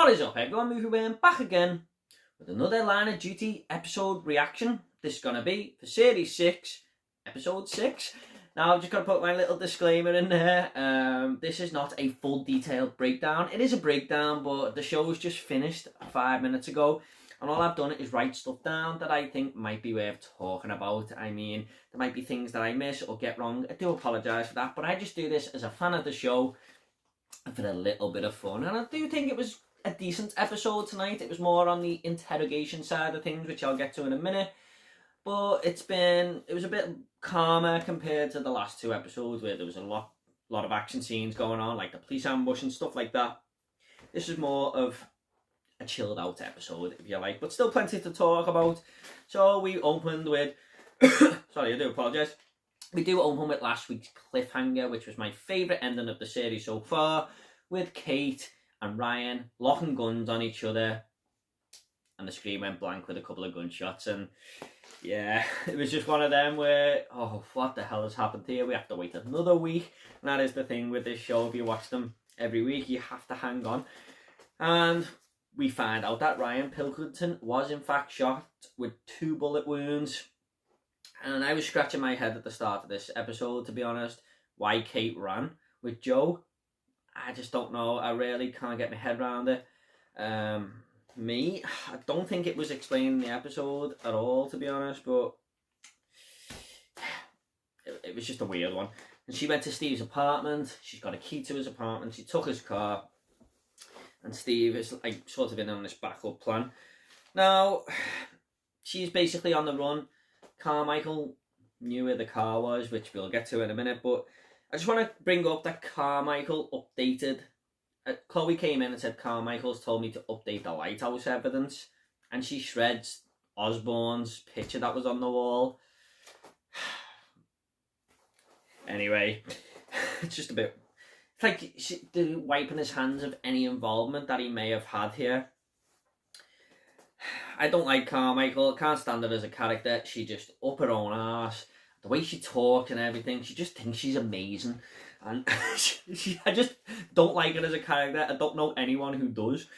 What is up, everyone? Movie Worm back again with another Line of Duty episode reaction. This is going to be for Series 6, Episode 6. Now, I've just got to put my little disclaimer in there. This is not a full detailed breakdown. It is a breakdown, but the show's just finished 5 minutes ago. And all I've done is write stuff down that I think might be worth talking about. I mean, there might be things that I miss or get wrong. I do apologise for that, but I just do this as a fan of the show and for a little bit of fun. And I do think it was a decent episode tonight. It was more on the interrogation side of things, which I'll get to in a minute. But it was a bit calmer compared to the last two episodes where there was a lot of action scenes going on, like the police ambush and stuff like that. This is more of a chilled out episode, if you like, but still plenty to talk about. So we opened with sorry, I do apologise. We do open with last week's cliffhanger, which was my favourite ending of the series so far, with Kate and Ryan locking guns on each other, and the screen went blank with a couple of gunshots. And yeah, it was just one of them where, oh, what the hell has happened here? We have to wait another week. And that is the thing with this show. If you watch them every week, you have to hang on. And we find out that Ryan Pilkington was in fact shot with 2 bullet wounds. And I was scratching my head at the start of this episode, to be honest, why Kate ran with Joe. I just don't know. I really can't get my head around it. I don't think it was explained in the episode at all, to be honest, but it was just a weird one. And she went to Steve's apartment. She's got a key to his apartment. She took his car. And Steve is like sort of in on this backup plan. Now, she's basically on the run. Carmichael knew where the car was, which we'll get to in a minute, but I just want to bring up that Carmichael updated. Chloe came in and said, Carmichael's told me to update the lighthouse evidence, and she shreds Osborne's picture that was on the wall. Anyway, it's just a bit... It's like wiping his hands of any involvement that he may have had here. I don't like Carmichael. I can't stand her as a character. She just up her own arse. The way she talks and everything, she just thinks she's amazing. And I just don't like her as a character. I don't know anyone who does.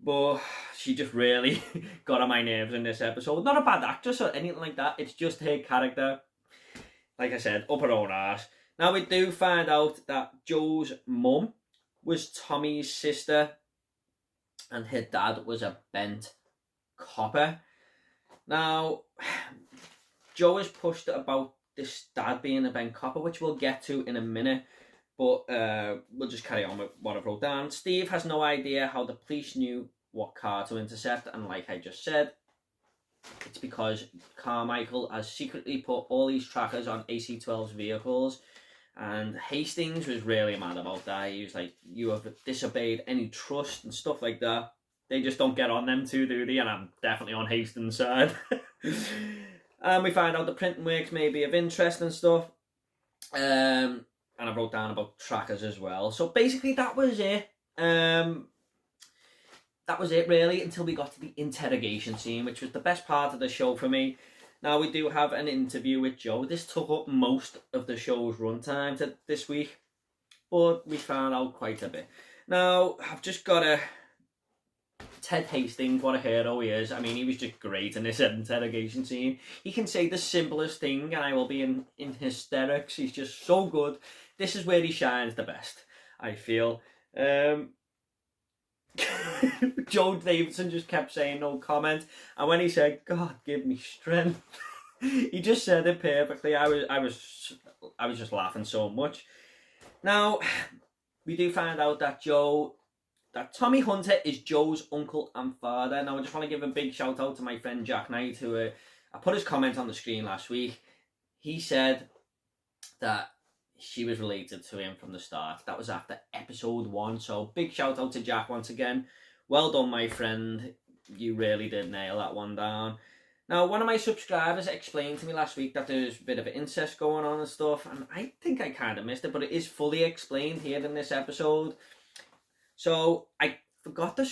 But she just really got on my nerves in this episode. Not a bad actress or anything like that. It's just her character. Like I said, up her own arse. Now we do find out that Joe's mum was Tommy's sister. And her dad was a bent copper. Now, Joe is pushed about this dad being a bent copper, which we'll get to in a minute, but we'll just carry on with what I wrote down. Steve has no idea how the police knew what car to intercept, and like I just said, it's because Carmichael has secretly put all these trackers on AC-12's vehicles, and Hastings was really mad about that. He was like, you have disobeyed any trust and stuff like that. They just don't get on them two, do they? And I'm definitely on Hastings' side. And we find out the printing works may be of interest and stuff. And I wrote down about trackers as well. So basically that was it. That was it really, until we got to the interrogation scene, which was the best part of the show for me. Now we do have an interview with Joe. This took up most of the show's runtime this week, but we found out quite a bit. Now, I've just got to... Ted Hastings, what a hero he is. I mean, he was just great in this interrogation scene. He can say the simplest thing and I will be in hysterics. He's just so good. This is where he shines the best, I feel. Joe Davidson just kept saying no comment. And when he said, God, give me strength, he just said it perfectly. I was just laughing so much. Now, we do find out that Tommy Hunter is Joe's uncle and father. Now, I just want to give a big shout out to my friend Jack Knight, who I put his comment on the screen last week. He said that she was related to him from the start. That was after episode 1. So big shout out to Jack once again. Well done, my friend. You really did nail that one down. Now, one of my subscribers explained to me last week that there's a bit of incest going on and stuff. And I think I kind of missed it, but it is fully explained here in this episode. So, I forgot the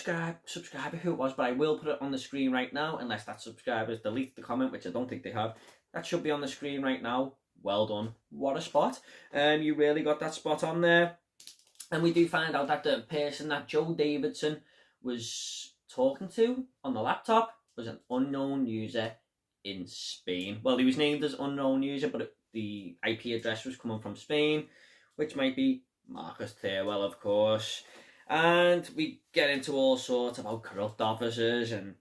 subscriber who it was, but I will put it on the screen right now, unless that subscriber's deleted the comment, which I don't think they have. That should be on the screen right now. Well done. What a spot. You really got that spot on there. And we do find out that the person that Joe Davidson was talking to on the laptop was an unknown user in Spain. Well, he was named as unknown user, but the IP address was coming from Spain, which might be Marcus Thirlwell, of course. And we get into all sorts about corrupt officers and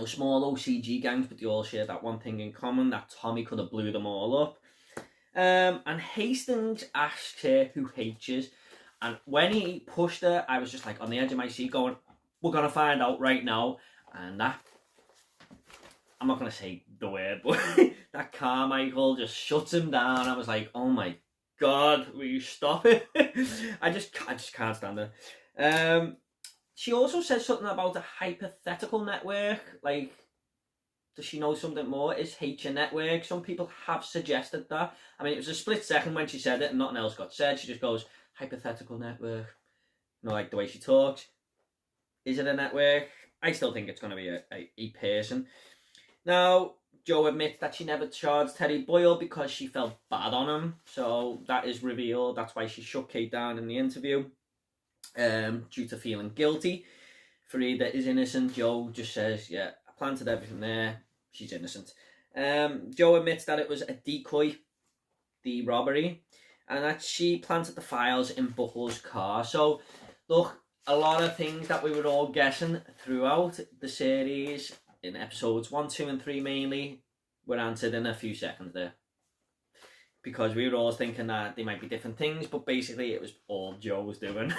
small OCG gangs, but they all share that one thing in common, that Tommy could have blew them all up. And Hastings asks her who H is, and when he pushed her, I was just like on the edge of my seat going, we're going to find out right now. And that, I'm not going to say the word, but that Carmichael just shuts him down. I was like, oh my God, will you stop it? I just can't stand it. She also says something about a hypothetical network. Like, does she know something more? Is H a network? Some people have suggested that. I mean, it was a split second when she said it and nothing else got said. She just goes, hypothetical network. Like the way she talks. Is it a network? I still think it's going to be a person. Now, Jo admits that she never charged Teddy Boyle because she felt bad on him. So that is revealed. That's why she shut Kate down in the interview. Due to feeling guilty. Farida is innocent. Jo just says, yeah, I planted everything there. She's innocent. Jo admits that it was a decoy, the robbery, and that she planted the files in Buckle's car. So, look, a lot of things that we were all guessing throughout the series, in episodes 1, 2 and 3 mainly, were answered in a few seconds there. Because we were always thinking that they might be different things, but basically it was all Jo was doing.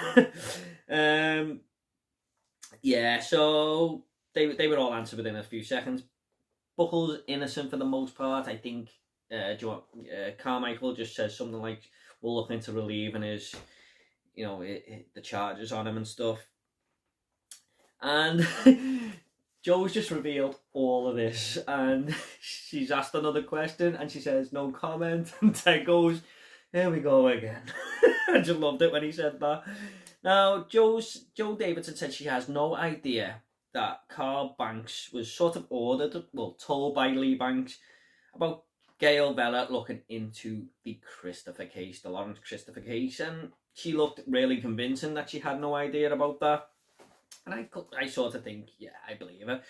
Yeah, so they were all answered within a few seconds. Buckle's innocent for the most part. I think Carmichael just says something like, we're looking to relieving his, the charges on him and stuff. And Jo's just revealed all of this, and she's asked another question, and she says, no comment, and Ted goes, here we go again. I just loved it when he said that. Now, Jo Davidson said she has no idea that Carl Banks was sort of told by Lee Banks about Gail Vella looking into the Christopher case, the Lawrence Christopher case, and she looked really convincing that she had no idea about that. And I sort of think, yeah, I believe her.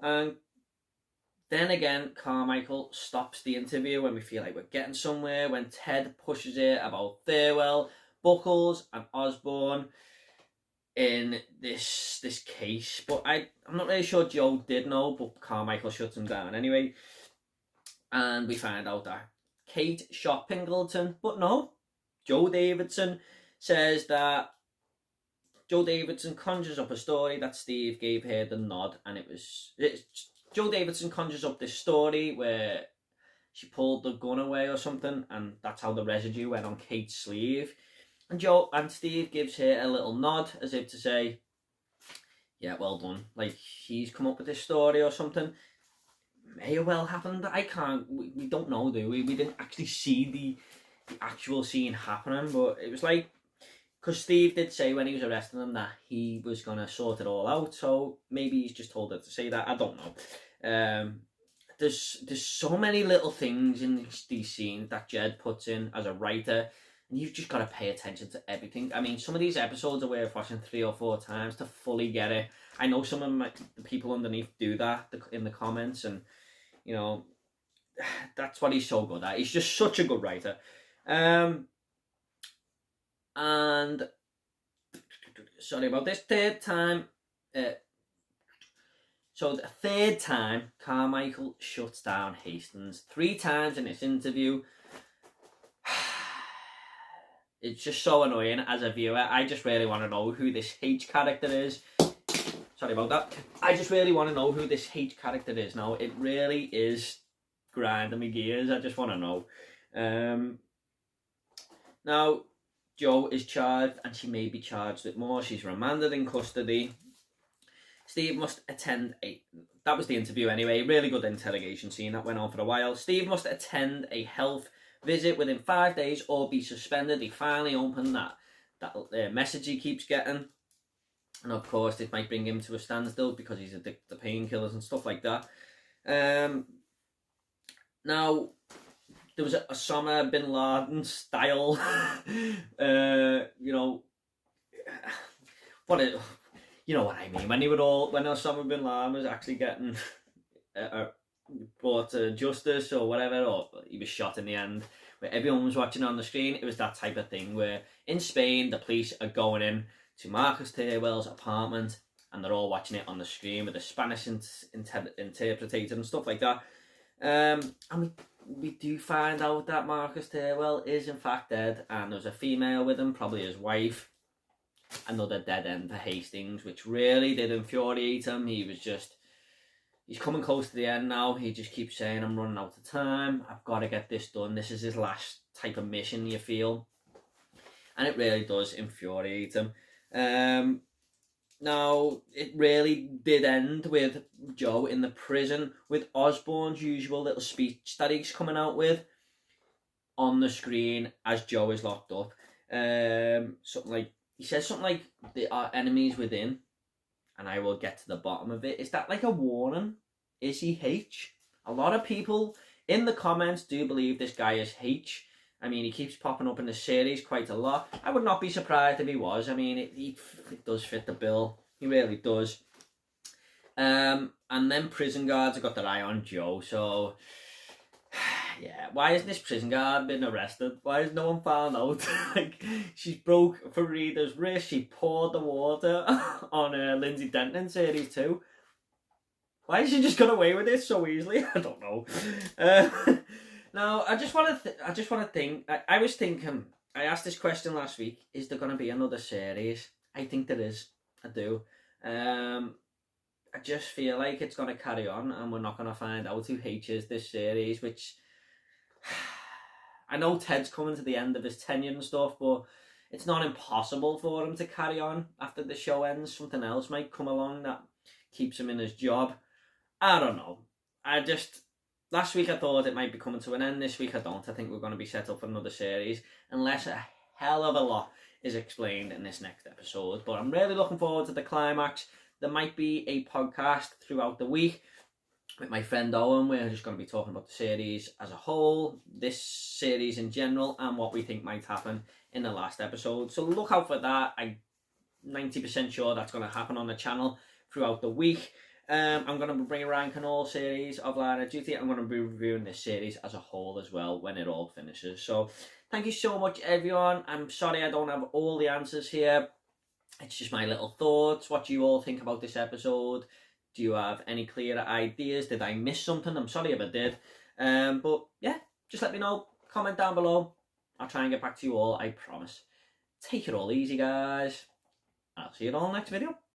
And then again, Carmichael stops the interview when we feel like we're getting somewhere, when Ted pushes it about Thirlwell, Buckles and Osborne in this case. But I'm not really sure Jo did know, but Carmichael shuts him down anyway. And we find out that Kate shot Pingleton, but no. Jo Davidson says that Jo Davidson conjures up a story that Steve gave her the nod, and Jo Davidson conjures up this story where she pulled the gun away or something, and that's how the residue went on Kate's sleeve. And Steve gives her a little nod as if to say, yeah, well done. Like, he's come up with this story or something. May have well happened. We don't know, do we? We didn't actually see the actual scene happening, but it was like, because Steve did say when he was arresting him that he was going to sort it all out, so maybe he's just told her to say that. I don't know. There's so many little things in these scenes that Jed puts in as a writer, and you've just got to pay attention to everything. I mean, some of these episodes are worth watching 3 or 4 times to fully get it. I know some of the people underneath do that in the comments, and, that's what he's so good at. He's just such a good writer. And sorry about this, third time. So the third time, Carmichael shuts down Hastings 3 times in this interview. It's just so annoying as a viewer. I just really want to know who this H character is. Sorry about that. I just really want to know who this H character is now. It really is grinding my gears. I just want to know. Now, Jo is charged, and she may be charged with more. She's remanded in custody. Steve must attend that was the interview anyway, really good interrogation scene that went on for a while. Steve must attend a health visit within 5 days or be suspended. He finally opened that message he keeps getting. And of course, this might bring him to a standstill because he's addicted to painkillers and stuff like that. Now, there was a Osama bin Laden style, you know what I mean. When Osama bin Laden was actually getting brought to justice or whatever, or he was shot in the end, where everyone was watching on the screen, it was that type of thing where in Spain the police are going in to Marcus Teruel's apartment and they're all watching it on the screen with a Spanish interpreter and stuff like that. And we do find out that Marcus Teruel is in fact dead, and there's a female with him, probably his wife. Another dead end for Hastings, which really did infuriate him. He's coming close to the end now. He just keeps saying, I'm running out of time. I've got to get this done. This is his last type of mission, you feel. And it really does infuriate him. Now, it really did end with Joe in the prison with Osborne's usual little speech that he's coming out with on the screen as Joe is locked up. He says something like, there are enemies within, and I will get to the bottom of it. Is that like a warning? Is he H? A lot of people in the comments do believe this guy is H. I mean, he keeps popping up in the series quite a lot. I would not be surprised if he was. I mean, it does fit the bill. He really does. And then prison guards have got their eye on Joe. So, yeah. Why hasn't this prison guard been arrested? Why has no one found out? Like, she's broke Farida's wrist. She poured the water on Lindsay Denton in series 2. Why has she just got away with it so easily? I don't know. Now, I just want to think. I was thinking. I asked this question last week. Is there going to be another series? I think there is. I do. I just feel like it's going to carry on, and we're not going to find out who H is this series. Which I know Ted's coming to the end of his tenure and stuff, but it's not impossible for him to carry on after the show ends. Something else might come along that keeps him in his job. I don't know. Last week I thought it might be coming to an end. This week I don't. I think we're going to be set up for another series, unless a hell of a lot is explained in this next episode. But I'm really looking forward to the climax. There might be a podcast throughout the week with my friend Owen. We're just going to be talking about the series as a whole, this series in general, and what we think might happen in the last episode. So look out for that. I'm 90% sure that's going to happen on the channel throughout the week. I'm going to be bringing ranking all series of Line of Duty. I'm going to be reviewing this series as a whole as well when it all finishes. So thank you so much, everyone. I'm sorry I don't have all the answers here. It's just my little thoughts. What do you all think about this episode? Do you have any clearer ideas? Did I miss something? I'm sorry if I did. But yeah, just let me know. Comment down below. I'll try and get back to you all, I promise. Take it all easy, guys. I'll see you all in the next video.